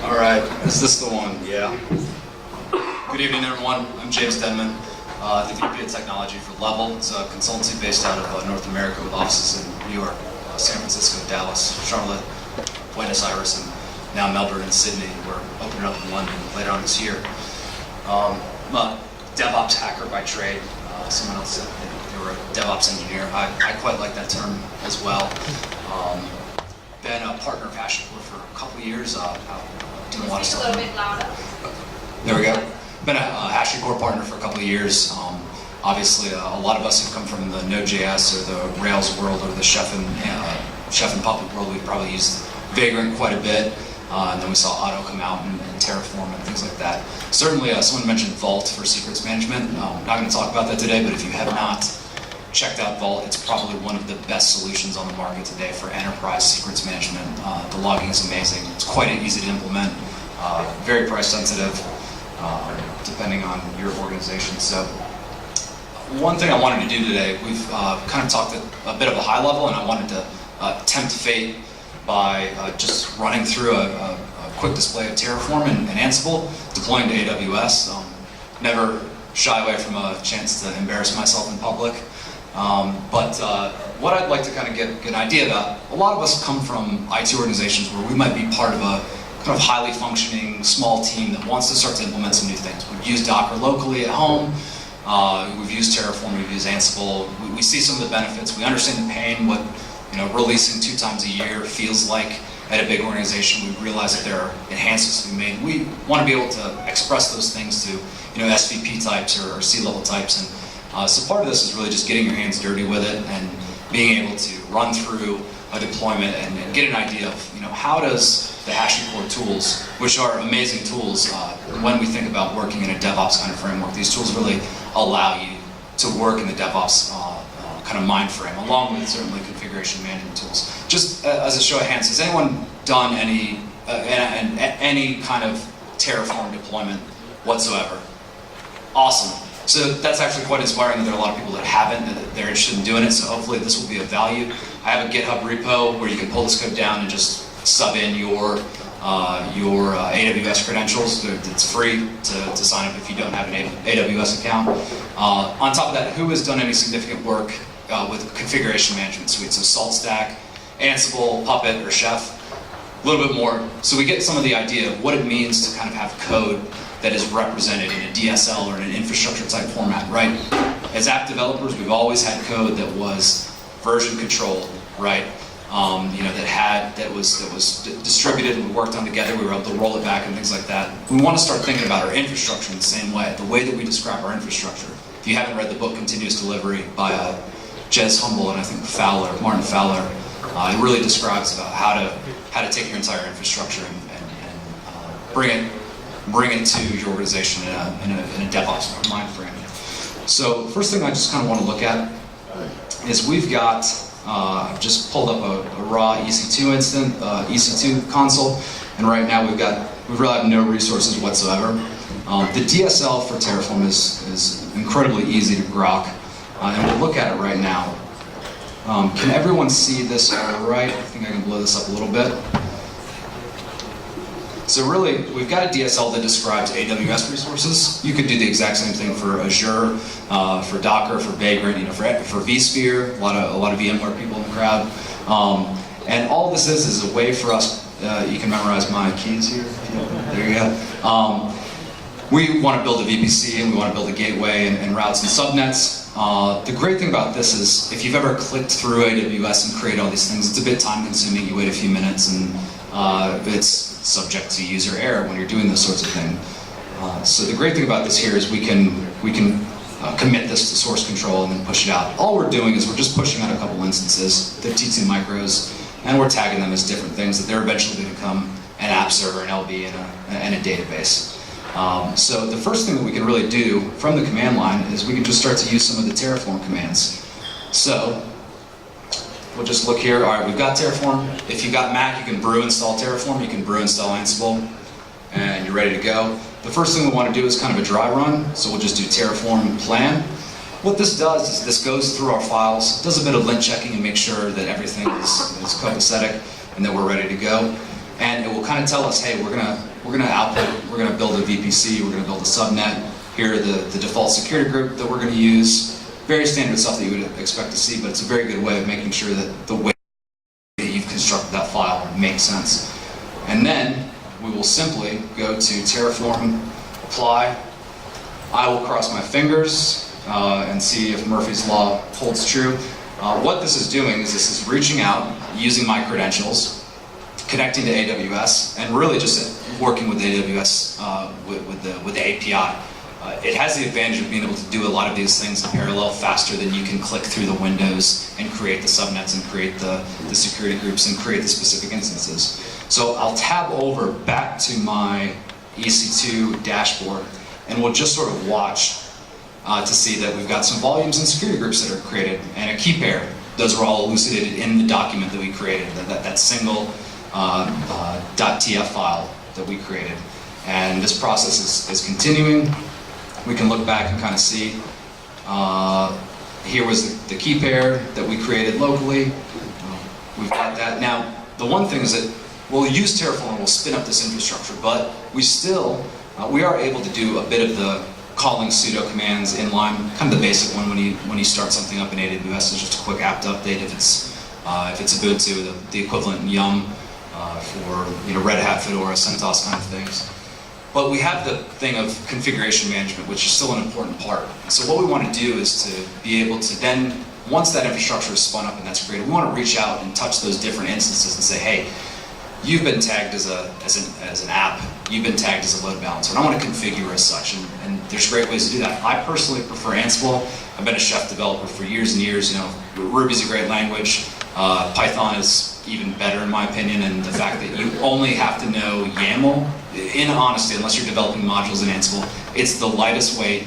All right, is this the one? Yeah. Good evening, everyone. I'm James Denman, the VP of Technology for Level. It's a consultancy based out of North America with offices in New York, San Francisco, Dallas, Charlotte, Buenos Aires, and now Melbourne and Sydney. We're opening up in London later on this year. I'm a DevOps hacker by trade. Someone else said they were a DevOps engineer. I quite like that term as well. Been a partner of HashiCorp for a couple of years. Doing a lot of stuff. A little bit louder. There we go. Been a HashiCorp partner for a couple of years. Obviously, a lot of us have come from the Node.js or the Rails world or the Chef and Puppet world. We've probably used Vagrant quite a bit. And then we saw Auto come out and Terraform and things like that. Certainly, someone mentioned Vault for secrets management. I'm not going to talk about that today, but if you have not checked out Vault, it's probably one of the best solutions on the market today for enterprise secrets management. The logging is amazing. It's quite easy to implement, very price sensitive, depending on your organization. So one thing I wanted to do today, we've kind of talked at a bit of a high level, and I wanted to tempt fate by just running through a quick display of Terraform and Ansible, deploying to AWS. Never shy away from a chance to embarrass myself in public. But what I'd like to kind of get an idea about, a lot of us come from IT organizations where we might be part of a kind of highly functioning small team that wants to start to implement some new things. We've used Docker locally at home, we've used Terraform, we've used Ansible, we see some of the benefits, we understand the pain, what releasing 2 times a year feels like at a big organization. We realize that there are enhancements to be made. We want to be able to express those things to SVP types or C-level types. And so part of this is really just getting your hands dirty with it and being able to run through a deployment and get an idea of how does the HashiCorp tools, which are amazing tools when we think about working in a DevOps kind of framework, these tools really allow you to work in the DevOps kind of mind frame, along with certainly configuration management tools. Just as a show of hands, has anyone done any kind of Terraform deployment whatsoever? Awesome. So that's actually quite inspiring that there are a lot of people that haven't, that they're interested in doing it, so hopefully this will be of value. I have a GitHub repo where you can pull this code down and just sub in your AWS credentials. It's free to sign up if you don't have an AWS account. On top of that, who has done any significant work with configuration management suites? So SaltStack, Ansible, Puppet, or Chef? A little bit more. So we get some of the idea of what it means to kind of have code that is represented in a DSL or in an infrastructure type format, right? As app developers, we've always had code that was version controlled, right? That was distributed and we worked on together. We were able to roll it back and things like that. We want to start thinking about our infrastructure in the same way, the way that we describe our infrastructure. If you haven't read the book Continuous Delivery by Jez Humble and I think Martin Fowler, it really describes about how to take your entire infrastructure and bring it to your organization in a DevOps mind frame. So first thing I just kind of want to look at is we've got, I've just pulled up a raw EC2 instant, EC2 console, and right now we really have no resources whatsoever. The DSL for Terraform is incredibly easy to grok, and we'll look at it right now. Can everyone see this all right? I think I can blow this up a little bit. So really, we've got a DSL that describes AWS resources. You could do the exact same thing for Azure, for Docker, for Vagrant, for vSphere, a lot of VMware people in the crowd. And all this is a way for us, you can memorize my keys here. There you go. We want to build a VPC and we want to build a gateway and routes and subnets. The great thing about this is if you've ever clicked through AWS and created all these things, it's a bit time consuming. You wait a few minutes and it's subject to user error when you're doing this sorts of thing. So the great thing about this here is we can commit this to source control and then push it out. All we're doing is we're just pushing out a couple instances, the T2 micros, and we're tagging them as different things that they're eventually going to become an app server, an LB, and a database. So the first thing that we can really do from the command line is we can just start to use some of the Terraform commands. So we'll just look here. All right, we've got Terraform. If you've got Mac, you can brew install Terraform. You can brew install Ansible, and you're ready to go. The first thing we want to do is kind of a dry run. So we'll just do Terraform plan. What this does is this goes through our files, does a bit of lint checking and make sure that everything is copacetic and that we're ready to go. and it will kind of tell us, hey, we're gonna output, we're gonna build a VPC, we're gonna build a subnet. Here are the default security group that we're gonna use. Very standard stuff that you would expect to see, but it's a very good way of making sure that the way that you've constructed that file makes sense. And then we will simply go to Terraform, apply. I will cross my fingers and see if Murphy's Law holds true. What this is doing is this is reaching out, using my credentials, connecting to AWS, and really just working with AWS with the API. It has the advantage of being able to do a lot of these things in parallel faster than you can click through the windows and create the subnets and create the security groups and create the specific instances. So I'll tab over back to my EC2 dashboard, and we'll just sort of watch to see that we've got some volumes and security groups that are created, and a key pair. Those are all elucidated in the document that we created, that single .tf file that we created. And this process is continuing. We can look back and kind of see. Here was the key pair that we created locally. We've got that. Now, the one thing is that we'll use Terraform and we'll spin up this infrastructure, but we still, we are able to do a bit of the calling sudo commands inline, kind of the basic one when you start something up in AWS. Is just a quick apt update if it's Ubuntu, the equivalent in yum for Red Hat, Fedora, CentOS kind of things. But we have the thing of configuration management, which is still an important part. So what we want to do is to be able to then, once that infrastructure is spun up and that's created, we want to reach out and touch those different instances and say, hey, you've been tagged as an app, you've been tagged as a load balancer, and I want to configure as such, and there's great ways to do that. I personally prefer Ansible. I've been a Chef developer for years and years. Ruby's a great language. Python is even better in my opinion, and the fact that you only have to know YAML, in honesty, unless you're developing modules in Ansible, it's the lightest weight.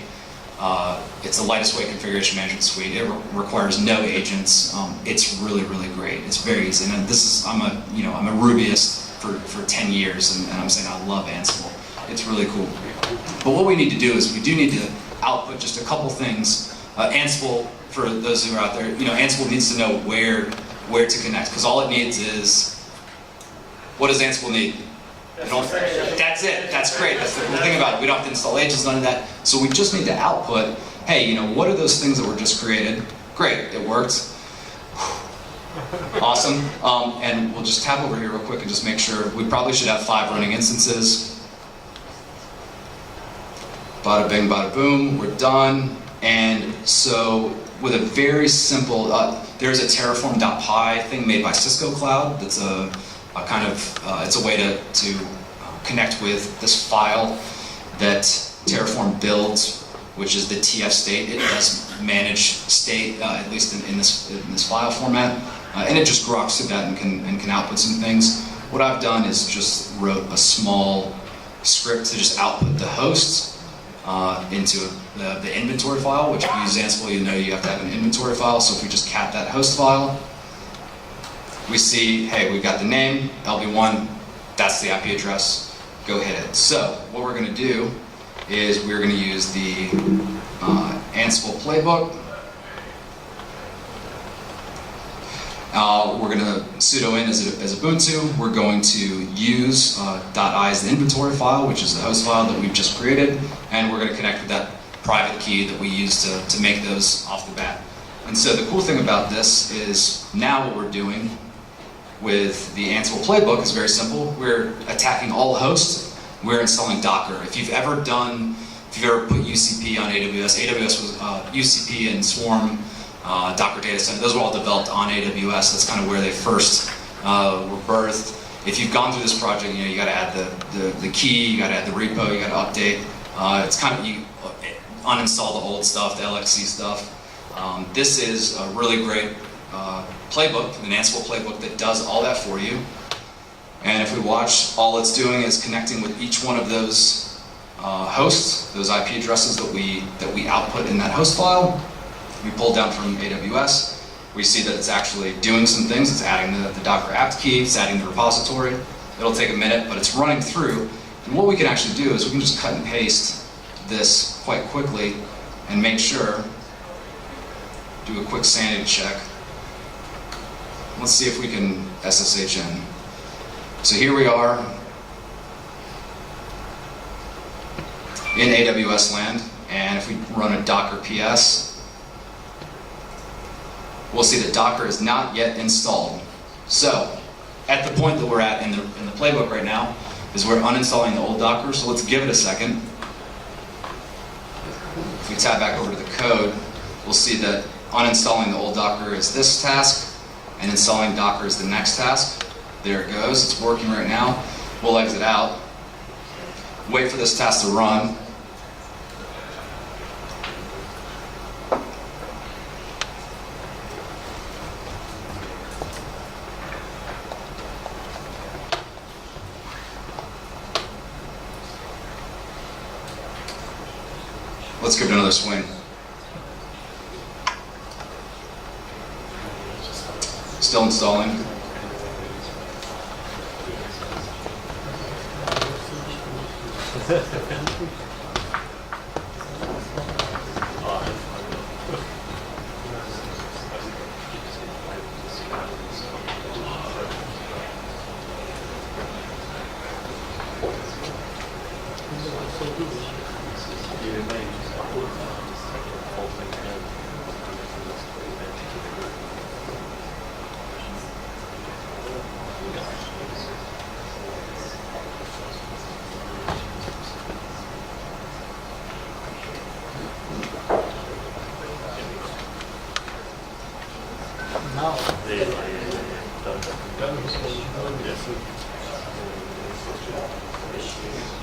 It's the lightest weight configuration management suite. It requires no agents. It's really, really great. It's very easy. And I'm a Rubyist for 10 years, and I'm saying I love Ansible. It's really cool. But what we need to do is we do need to output just a couple things. Ansible, for those who are out there, Ansible needs to know where to connect, because all it needs is, what does Ansible need? That's it. That's great. That's the cool thing about it. We don't have to install agents, none of that. So we just need to output, hey, what are those things that were just created? Great, it worked. Awesome. And we'll just tab over here real quick and just make sure. We probably should have 5 running instances. Bada bing, bada boom, we're done. And so with a very simple, there's a Terraform.py thing made by Cisco Cloud. That's a kind of, it's a way to connect with this file that Terraform builds, which is the TF state. It does manage state, at least in this file format, and it just groks through that and can output some things. What I've done is just wrote a small script to just output the host into the inventory file, which if you use Ansible, you have to have an inventory file. So if we just cat that host file, we see, hey, we've got the name, LB1, that's the IP address, go hit it. So what we're going to do is we're going to use the Ansible playbook. We're going to sudo in as Ubuntu. We're going to use .i as the inventory file, which is the host file that we've just created, and we're going to connect with that private key that we use to make those off the bat. And so the cool thing about this is now what we're doing with the Ansible playbook is very simple. We're attacking all hosts. We're installing Docker. If you've ever put UCP on AWS, AWS was UCP and Swarm, Docker Data Center, those were all developed on AWS. That's kind of where they first were birthed. If you've gone through this project, you got to add the key, you got to add the repo, you got to update. It's kind of, you uninstall the old stuff, the LXC stuff. This is a really great playbook, an Ansible playbook that does all that for you. And if we watch, all it's doing is connecting with each one of those hosts, those IP addresses that we output in that host file. We pull down from AWS. We see that it's actually doing some things. It's adding the Docker apt key, it's adding the repository. It'll take a minute, but it's running through. And what we can actually do is we can just cut and paste this quite quickly and make sure, do a quick sanity check. Let's see if we can SSH in. So here we are in AWS land, and if we run a Docker PS, we'll see that Docker is not yet installed. So, at the point that we're at in the playbook right now, is we're uninstalling the old Docker, so let's give it a second. If we tab back over to the code, we'll see that uninstalling the old Docker is this task, and installing Docker is the next task. There it goes, it's working right now. We'll exit out, wait for this task to run. Let's give it another swing. Still installing.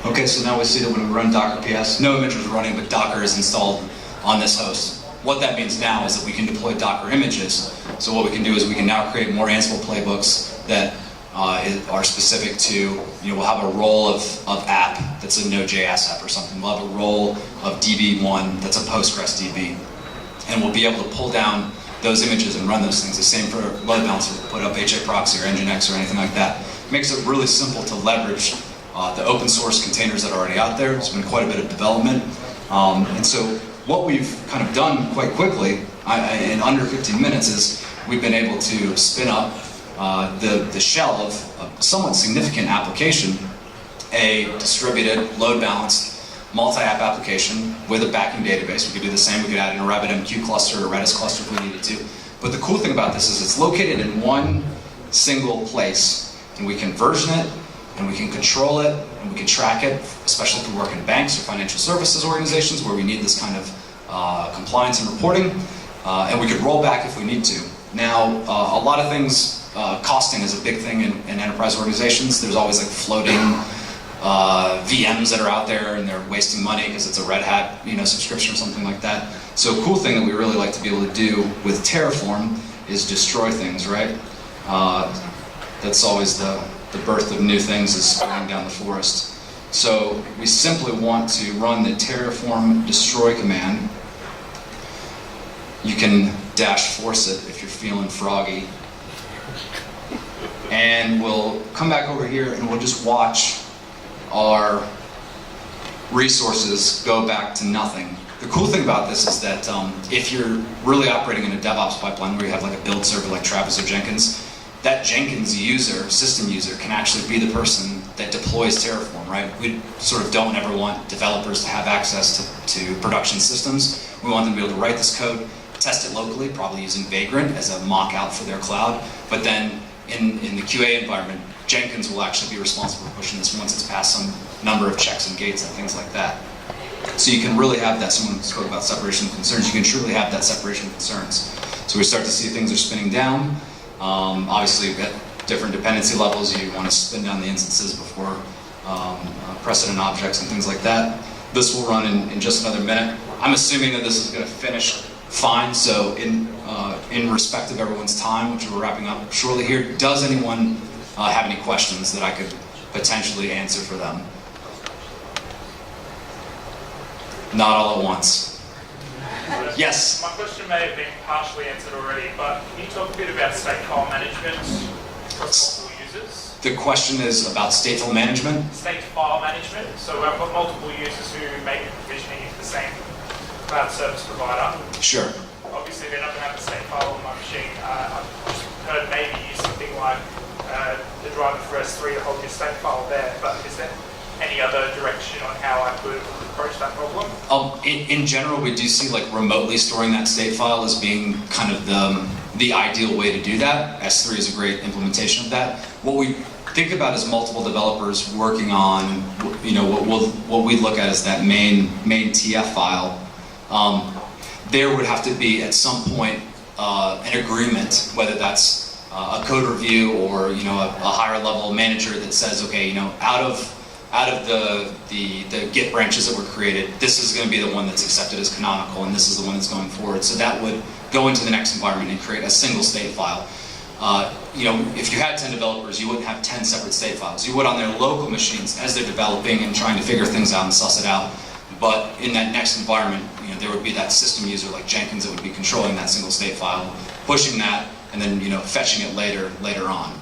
Okay, so now we see that when we run Docker PS, no image was running, but Docker is installed on this host. What that means now is that we can deploy Docker images. So what we can do is we can now create more Ansible playbooks that are specific to, we'll have a role of app that's a Node.js app or something. We'll have a role of DB1 that's a Postgres DB. And we'll be able to pull down those images and run those things. The same for load balancer, put up HA proxy or Nginx or anything like that. It makes it really simple to leverage the open source containers that are already out there. There's been quite a bit of development. And so what we've kind of done quite quickly, in under 15 minutes, is we've been able to spin up the shell of a somewhat significant application, a distributed, load balanced, multi-app application with a backing database. We could do the same. We could add in a RabbitMQ cluster or Redis cluster if we needed to. But the cool thing about this is it's located in one single place, and we can version it, and we can control it, and we can track it, especially if we work in banks or financial services organizations where we need this kind of compliance and reporting, and we could roll back if we need to. Now, a lot of things, costing is a big thing in enterprise organizations. There's always like floating VMs that are out there, and they're wasting money because it's a Red Hat, subscription or something like that. So a cool thing that we really like to be able to do with Terraform is destroy things, right? That's always the birth of new things, is going down the forest. So we simply want to run the Terraform destroy command. You can -force it if you're feeling froggy. And we'll come back over here and we'll just watch our resources go back to nothing. The cool thing about this is that if you're really operating in a DevOps pipeline where you have like a build server like Travis or Jenkins, that Jenkins user, system user, can actually be the person that deploys Terraform, right? We sort of don't ever want developers to have access to production systems. We want them to be able to write this code, test it locally, probably using Vagrant as a mock-out for their cloud, but then in the QA environment, Jenkins will actually be responsible for pushing this once it's passed some number of checks and gates and things like that. So you can really have that. Someone spoke about separation of concerns. You can truly have that separation of concerns. So we start to see things are spinning down. Obviously, at different dependency levels, you want to spin down the instances before precedent objects and things like that. This will run in just another minute. I'm assuming that this is going to finish fine. So in respect of everyone's time, which we're wrapping up shortly here, does anyone have any questions that I could potentially answer for them? Not all at once. Yes? My question may have been partially answered already, but can you talk a bit about state file management for multiple users? The question is about stateful management? State file management. So I've got multiple users who make a provisioning into the same cloud service provider. Sure. Obviously, they're not going to have the state file on my machine. I've just heard maybe use something like the driver for S3 to hold your state file there, but is there any other direction on how I could approach that problem? In general, we do see like remotely storing that state file as being kind of the ideal way to do that. S3 is a great implementation of that. What we think about is multiple developers working on, what we look at as that main TF file. There would have to be at some point an agreement, whether that's a code review or a higher level manager that says, okay, out of the Git branches that were created, this is going to be the one that's accepted as canonical, and this is the one that's going forward. So that would go into the next environment and create a single state file. If you had 10 developers, you wouldn't have 10 separate state files. You would on their local machines as they're developing and trying to figure things out and suss it out. But in that next environment, there would be that system user like Jenkins that would be controlling that single state file, pushing that, and then fetching it later on.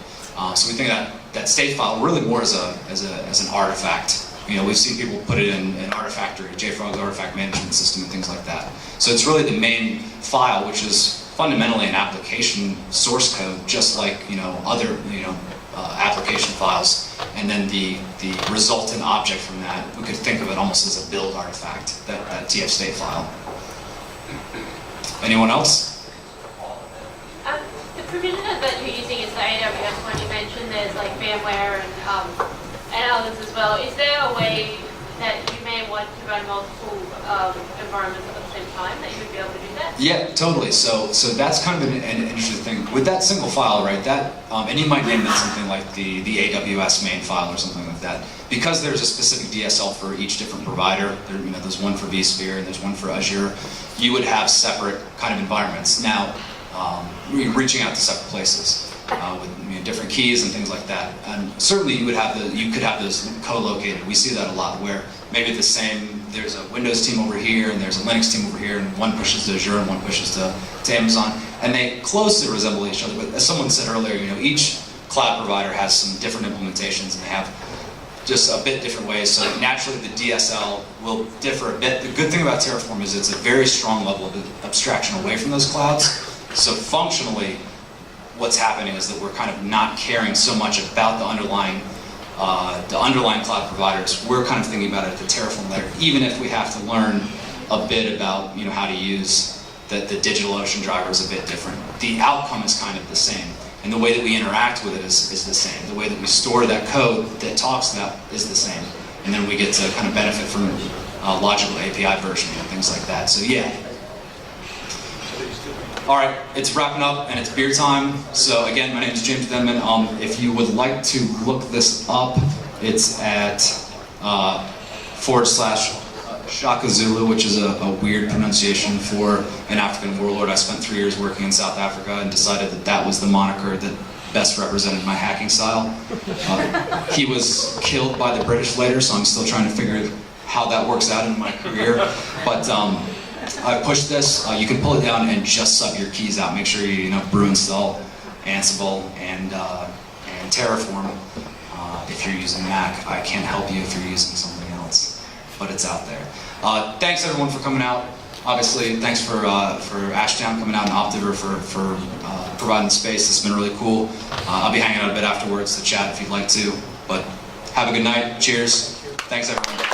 So we think that state file really more as an artifact. We've seen people put it in an Artifactory, JFrog's artifact management system, and things like that. So it's really the main file, which is fundamentally an application source code, just like other application files, and then the resultant object from that, we could think of it almost as a build artifact, that TF state file. Anyone else? The provision that you're using is the AWS one. You mentioned there's like VMware and others as well. Is there a way that you may want to run multiple environments at the same time that you would be able to do that? Yeah, totally. So that's kind of an interesting thing. With that single file, right, and you might name that something like the AWS main file or something like that. Because there's a specific DSL for each different provider, there's one for vSphere and there's one for Azure, you would have separate kind of environments. Now, reaching out to separate places with different keys and things like that. And certainly you could have those co-located. We see that a lot where maybe there's a Windows team over here and there's a Linux team over here, and one pushes to Azure and one pushes to Amazon, and they closely resemble each other. But as someone said earlier, each cloud provider has some different implementations and they have just a bit different ways. So naturally the DSL will differ a bit. The good thing about Terraform is it's a very strong level of abstraction away from those clouds. So functionally, what's happening is that we're kind of not caring so much about the underlying cloud providers. We're kind of thinking about it at the Terraform layer, even if we have to learn a bit about how to use the DigitalOcean driver is a bit different. The outcome is kind of the same, and the way that we interact with it is the same. The way that we store that code that talks to that is the same, and then we get to kind of benefit from logical API versioning and things like that. So yeah. All right, it's wrapping up and it's beer time. So again, my name is James Denman. If you would like to look this up, it's at /Shaka Zulu, which is a weird pronunciation for an African warlord. I spent 3 years working in South Africa and decided that was the moniker that best represented my hacking style. He was killed by the British later, so I'm still trying to figure how that works out in my career. But I pushed this. You can pull it down and just sub your keys out. Make sure you brew install Ansible and Terraform. If you're using Mac, I can't help you if you're using something else, but it's out there. Thanks everyone for coming out. Obviously, thanks for Ashdown coming out and Optiver for providing the space. It's been really cool. I'll be hanging out a bit afterwards to chat if you'd like to. But have a good night. Cheers. Thanks everyone.